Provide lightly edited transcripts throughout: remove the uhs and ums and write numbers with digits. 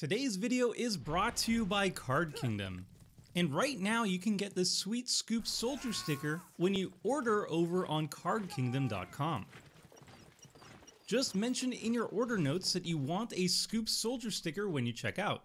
Today's video is brought to you by Card Kingdom. And right now you can get this sweet Scoop Soldier sticker when you order over on cardkingdom.com. Just mention in your order notes that you want a Scoop Soldier sticker when you check out.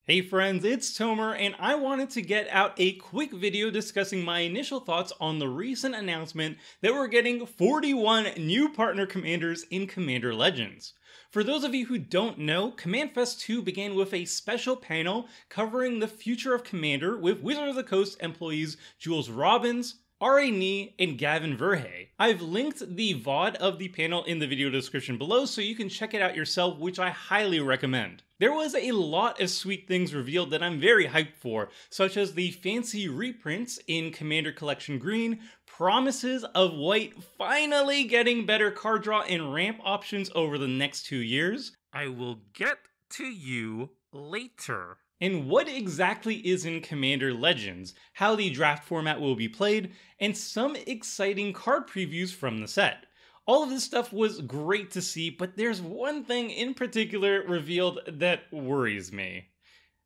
Hey friends, it's Tomer, and I wanted to get out a quick video discussing my initial thoughts on the recent announcement that we're getting 41 new partner commanders in Commander Legends. For those of you who don't know, Command Fest 2 began with a special panel covering the future of Commander with Wizard of the Coast employees Jules Robbins, R.A. Nee, and Gavin Verhey. I've linked the VOD of the panel in the video description below so you can check it out yourself, which I highly recommend. There was a lot of sweet things revealed that I'm very hyped for, such as the fancy reprints in Commander Collection Green, promises of White finally getting better card draw and ramp options over the next 2 years. I will get to you later. And what exactly is in Commander Legends, how the draft format will be played, and some exciting card previews from the set. All of this stuff was great to see, but there's one thing in particular revealed that worries me.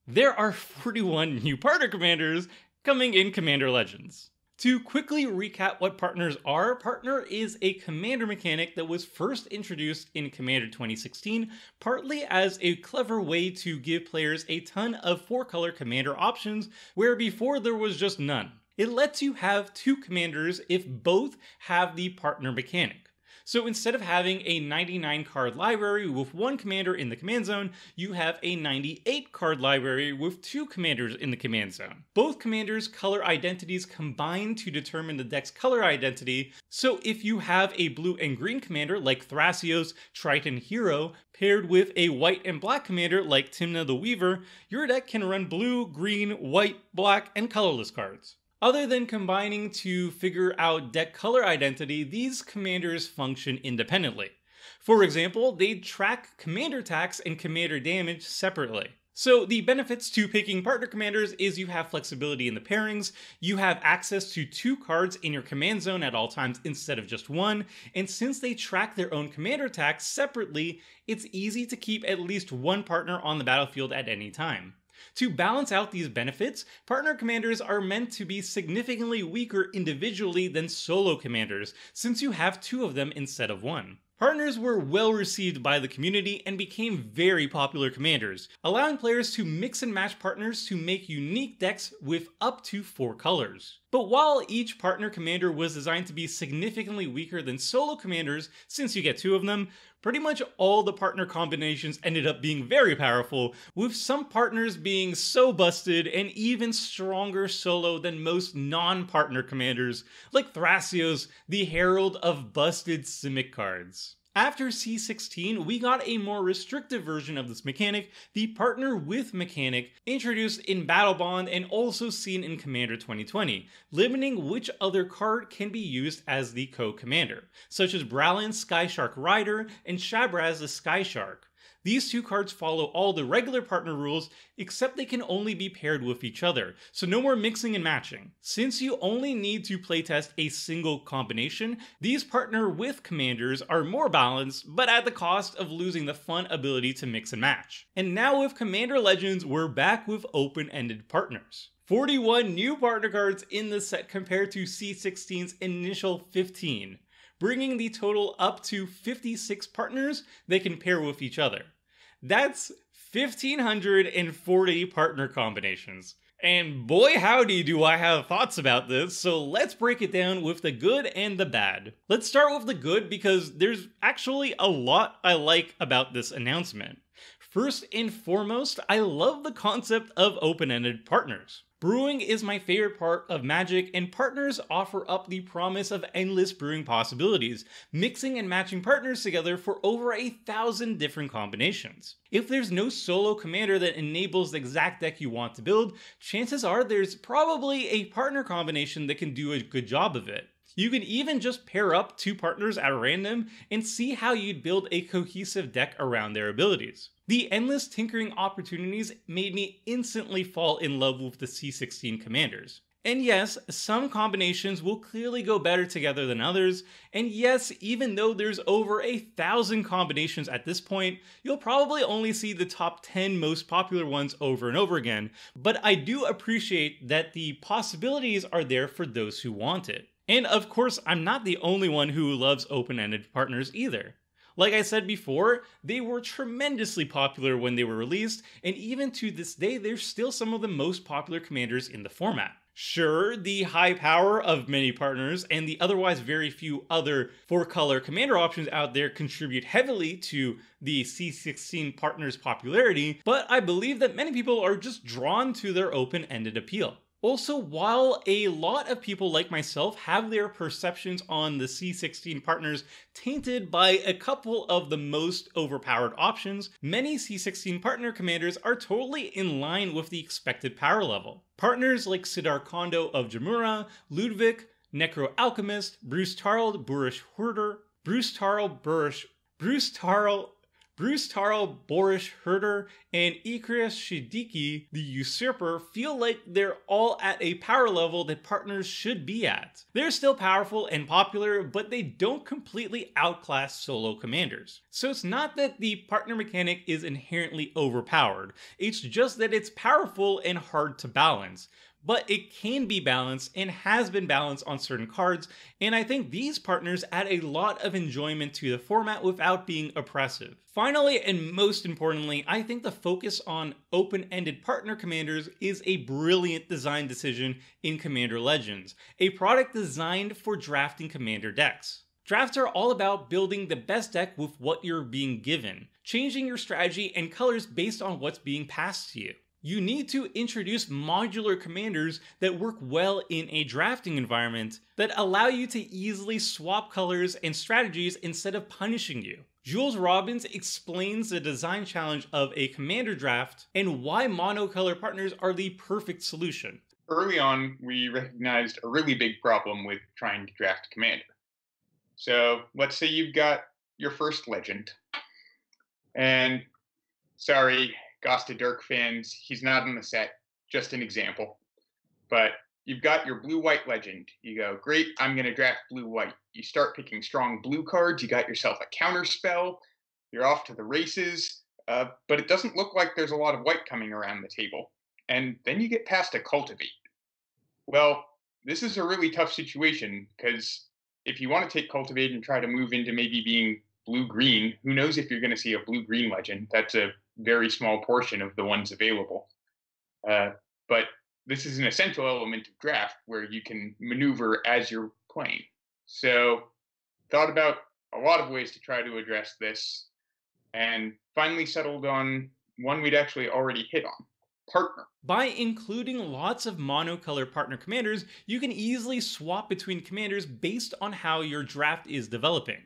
There are 41 new partner commanders coming in Commander Legends. To quickly recap what partners are, partner is a commander mechanic that was first introduced in Commander 2016, partly as a clever way to give players a ton of 4-color commander options, where before there was just none. It lets you have 2 commanders if both have the partner mechanic. So instead of having a 99 card library with 1 commander in the command zone, you have a 98 card library with 2 commanders in the command zone. Both commanders' color identities combine to determine the deck's color identity, so if you have a blue and green commander like Thrasios, Triton Hero, paired with a white and black commander like Timna the Weaver, your deck can run blue, green, white, black, and colorless cards. Other than combining to figure out deck color identity, these commanders function independently. For example, they track commander attacks and commander damage separately. So the benefits to picking partner commanders is you have flexibility in the pairings, you have access to 2 cards in your command zone at all times instead of just 1, and since they track their own commander attacks separately, it's easy to keep at least 1 partner on the battlefield at any time. To balance out these benefits, partner commanders are meant to be significantly weaker individually than solo commanders, since you have 2 of them instead of 1. Partners were well received by the community and became very popular commanders, allowing players to mix and match partners to make unique decks with up to 4 colors. But while each partner commander was designed to be significantly weaker than solo commanders, since you get 2 of them, pretty much all the partner combinations ended up being very powerful, with some partners being so busted and even stronger solo than most non-partner commanders, like Thrasios, the herald of busted Simic cards. After C16, we got a more restrictive version of this mechanic, the Partner with mechanic, introduced in Battle Bond and also seen in Commander 2020, limiting which other card can be used as the co-commander, such as Bralan's Skyshark Rider and Shabraz the Skyshark. These 2 cards follow all the regular partner rules, except they can only be paired with each other, so no more mixing and matching. Since you only need to playtest a single combination, these partner with commanders are more balanced, but at the cost of losing the fun ability to mix and match. And now with Commander Legends, we're back with open-ended partners. 41 new partner cards in the set compared to C16's initial 15. Bringing the total up to 56 partners they can pair with each other. That's 1,540 partner combinations. And boy howdy do I have thoughts about this, so let's break it down with the good and the bad. Let's start with the good because there's actually a lot I like about this announcement. First and foremost, I love the concept of open-ended partners. Brewing is my favorite part of Magic, and partners offer up the promise of endless brewing possibilities, mixing and matching partners together for over 1,000 different combinations. If there's no solo commander that enables the exact deck you want to build, chances are there's probably a partner combination that can do a good job of it. You can even just pair up 2 partners at random and see how you'd build a cohesive deck around their abilities. The endless tinkering opportunities made me instantly fall in love with the C16 commanders. And yes, some combinations will clearly go better together than others, and yes, even though there's over 1,000 combinations at this point, you'll probably only see the top 10 most popular ones over and over again, but I do appreciate that the possibilities are there for those who want it. And of course, I'm not the only one who loves open-ended partners either. Like I said before, they were tremendously popular when they were released, and even to this day, they're still some of the most popular commanders in the format. Sure, the high power of many partners and the otherwise very few other 4-color commander options out there contribute heavily to the C16 partners' popularity, but I believe that many people are just drawn to their open-ended appeal. Also, while a lot of people like myself have their perceptions on the C16 partners tainted by a couple of the most overpowered options, many C16 partner commanders are totally in line with the expected power level. Partners like Sidar Kondo of Jamura, Ludwig, Necro Alchemist, Bruce Tarl, Boorish Herder, Bruce Tarl, Borish Herder, and Ikrias Shidiki, the Usurper, feel like they're all at a power level that partners should be at. They're still powerful and popular, but they don't completely outclass solo commanders. So it's not that the partner mechanic is inherently overpowered, it's just that it's powerful and hard to balance. But it can be balanced and has been balanced on certain cards, and I think these partners add a lot of enjoyment to the format without being oppressive. Finally, and most importantly, I think the focus on open-ended partner commanders is a brilliant design decision in Commander Legends, a product designed for drafting commander decks. Drafts are all about building the best deck with what you're being given, changing your strategy and colors based on what's being passed to you. You need to introduce modular commanders that work well in a drafting environment that allow you to easily swap colors and strategies instead of punishing you. Jules Robbins explains the design challenge of a commander draft and why monocolor partners are the perfect solution. Early on, we recognized a really big problem with trying to draft a commander. So let's say you've got your first legend, and sorry, Gosta Dirk fans, he's not in the set, just an example. But you've got your blue-white legend. You go, great, I'm going to draft blue-white. You start picking strong blue cards, you got yourself a counter spell, you're off to the races, but it doesn't look like there's a lot of white coming around the table. And then you get past a cultivate. Well, this is a really tough situation, because if you want to take cultivate and try to move into maybe being blue-green, who knows if you're going to see a blue-green legend. That's a very small portion of the ones available. But this is an essential element of draft where you can maneuver as you're playing. So thought about a lot of ways to try to address this and finally settled on one we'd actually already hit on: partner. By including lots of monocolor partner commanders, you can easily swap between commanders based on how your draft is developing.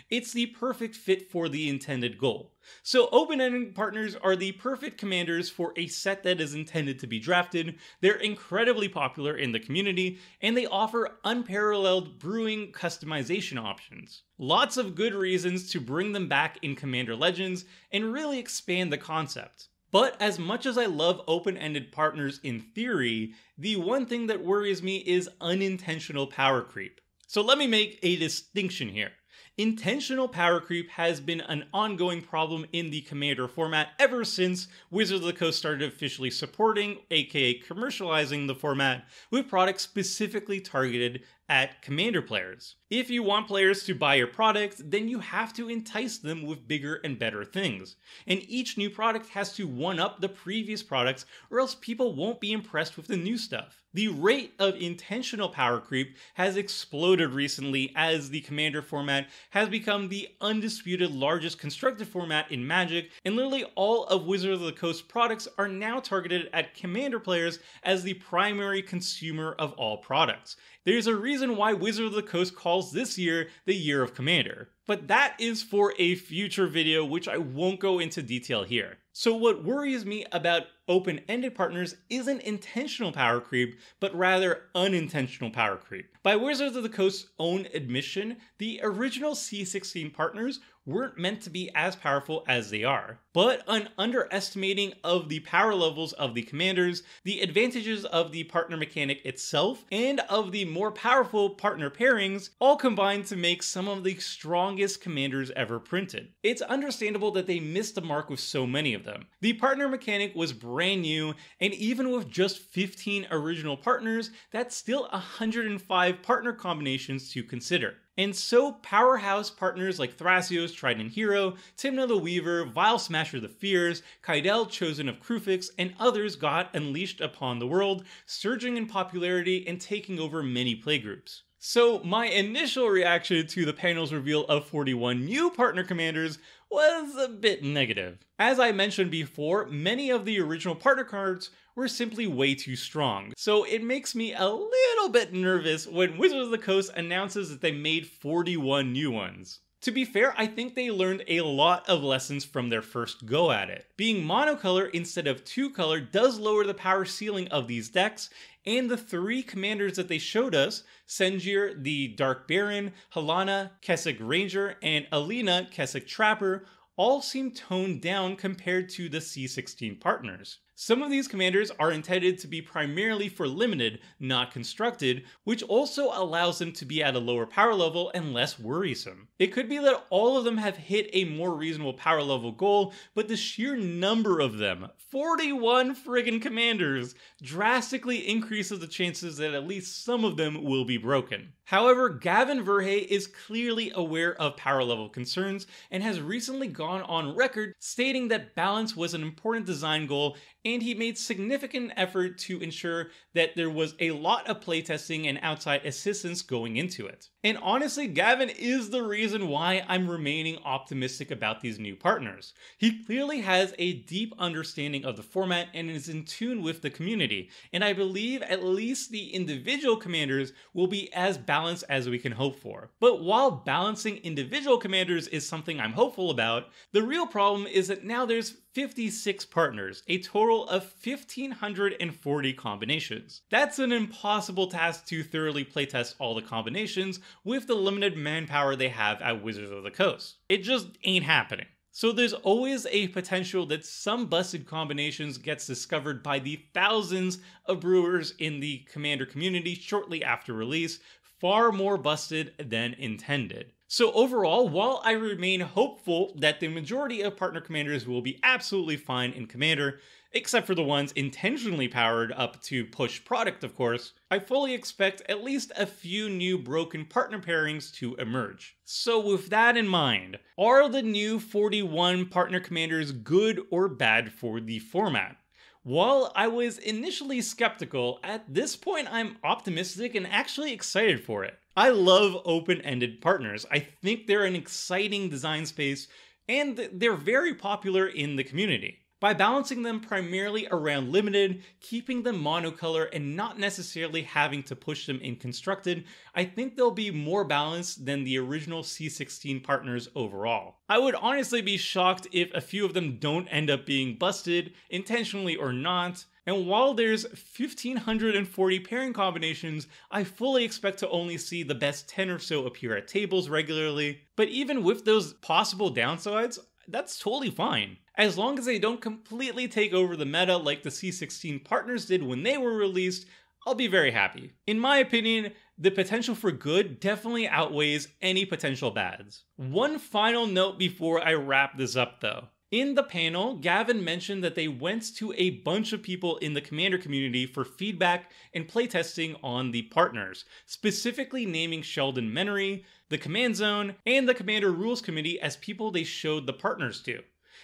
It's the perfect fit for the intended goal. So open-ended partners are the perfect commanders for a set that is intended to be drafted. They're incredibly popular in the community, and they offer unparalleled brewing customization options. Lots of good reasons to bring them back in Commander Legends and really expand the concept. But as much as I love open-ended partners in theory, the one thing that worries me is unintentional power creep. So let me make a distinction here. Intentional power creep has been an ongoing problem in the Commander format ever since Wizards of the Coast started officially supporting, aka commercializing, the format with products specifically targeted at Commander players. If you want players to buy your product, then you have to entice them with bigger and better things. And each new product has to one-up the previous products, or else people won't be impressed with the new stuff. The rate of intentional power creep has exploded recently as the Commander format has become the undisputed largest constructed format in Magic, and literally all of Wizards of the Coast products are now targeted at Commander players as the primary consumer of all products. There's a reason why Wizards of the Coast calls this year the Year of Commander. But that is for a future video, which I won't go into detail here. So what worries me about open-ended partners isn't intentional power creep, but rather unintentional power creep. By Wizards of the Coast's own admission, the original C16 partners weren't meant to be as powerful as they are, but an underestimating of the power levels of the commanders, the advantages of the partner mechanic itself, and of the more powerful partner pairings all combined to make some of the strongest commanders ever printed. It's understandable that they missed the mark with so many of them. The partner mechanic was brand new, and even with just 15 original partners, that's still 105 partner combinations to consider. And so powerhouse partners like Thrasios, Trident Hero, Timna the Weaver, Vile Smasher the Fears, Kaidel Chosen of Krufix, and others got unleashed upon the world, surging in popularity and taking over many playgroups. So my initial reaction to the panel's reveal of 41 new partner commanders was a bit negative. As I mentioned before, many of the original partner cards were simply way too strong, so it makes me a little bit nervous when Wizards of the Coast announces that they made 41 new ones. To be fair, I think they learned a lot of lessons from their first go at it. Being monocolor instead of two-color does lower the power ceiling of these decks, and the three commanders that they showed us, Senjir the Dark Baron, Halana Kessig Ranger, and Alina Kessig Trapper, all seem toned down compared to the C16 partners. Some of these commanders are intended to be primarily for limited, not constructed, which also allows them to be at a lower power level and less worrisome. It could be that all of them have hit a more reasonable power level goal, but the sheer number of them, 41 friggin' commanders, drastically increases the chances that at least some of them will be broken. However, Gavin Verhey is clearly aware of power level concerns and has recently gone on record stating that balance was an important design goal, and he made significant effort to ensure that there was a lot of playtesting and outside assistance going into it. And honestly, Gavin is the reason why I'm remaining optimistic about these new partners. He clearly has a deep understanding of the format and is in tune with the community, and I believe at least the individual commanders will be as balanced as we can hope for. But while balancing individual commanders is something I'm hopeful about, the real problem is that now there's 56 partners, a total of 1,540 combinations. That's an impossible task to thoroughly playtest all the combinations with the limited manpower they have at Wizards of the Coast. It just ain't happening. So there's always a potential that some busted combinations gets discovered by the thousands of brewers in the Commander community shortly after release, far more busted than intended. So overall, while I remain hopeful that the majority of partner commanders will be absolutely fine in Commander, except for the ones intentionally powered up to push product of course, I fully expect at least a few new broken partner pairings to emerge. So with that in mind, are the new 41 partner commanders good or bad for the format? While I was initially skeptical, at this point I'm optimistic and actually excited for it. I love open-ended partners. I think they're an exciting design space, and they're very popular in the community. By balancing them primarily around limited, keeping them monocolor, and not necessarily having to push them in constructed, I think they'll be more balanced than the original C16 partners overall. I would honestly be shocked if a few of them don't end up being busted, intentionally or not. And while there's 1,540 pairing combinations, I fully expect to only see the best 10 or so appear at tables regularly. But even with those possible downsides, that's totally fine. As long as they don't completely take over the meta like the C16 partners did when they were released, I'll be very happy. In my opinion, the potential for good definitely outweighs any potential bads. One final note before I wrap this up though. In the panel, Gavin mentioned that they went to a bunch of people in the Commander community for feedback and playtesting on the partners, specifically naming Sheldon Menery, the Command Zone, and the Commander Rules Committee as people they showed the partners to.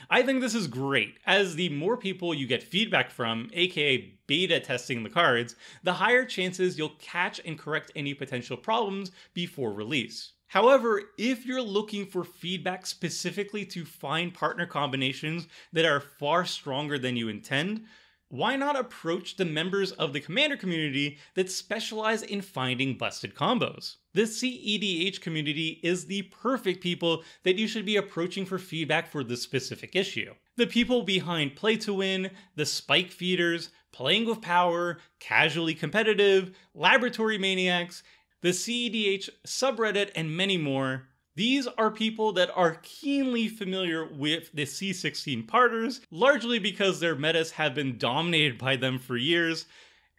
I think this is great, as the more people you get feedback from, aka beta testing the cards, the higher chances you'll catch and correct any potential problems before release. However, if you're looking for feedback specifically to find partner combinations that are far stronger than you intend, why not approach the members of the Commander community that specialize in finding busted combos? The CEDH community is the perfect people that you should be approaching for feedback for this specific issue. The people behind Play to Win, the Spike Feeders, Playing with Power, Casually Competitive, Laboratory Maniacs, the CEDH subreddit, and many more. These are people that are keenly familiar with the C16 parters, largely because their metas have been dominated by them for years,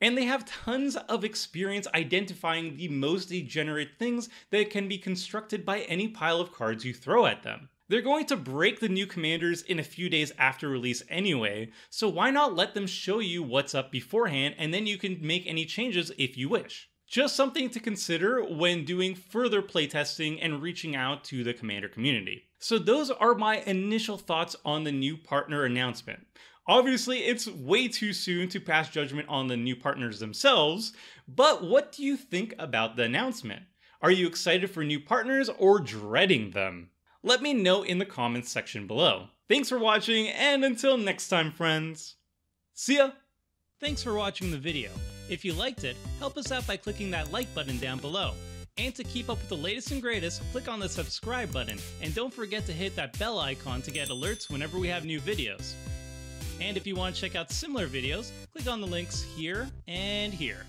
and they have tons of experience identifying the most degenerate things that can be constructed by any pile of cards you throw at them. They're going to break the new commanders in a few days after release anyway, so why not let them show you what's up beforehand, and then you can make any changes if you wish. Just something to consider when doing further playtesting and reaching out to the commander community. So those are my initial thoughts on the new partner announcement. Obviously, it's way too soon to pass judgment on the new partners themselves, but what do you think about the announcement? Are you excited for new partners or dreading them? Let me know in the comments section below. Thanks for watching, and until next time, friends. See ya! Thanks for watching the video. If you liked it, help us out by clicking that like button down below. And to keep up with the latest and greatest, click on the subscribe button, and don't forget to hit that bell icon to get alerts whenever we have new videos. And if you want to check out similar videos, click on the links here and here.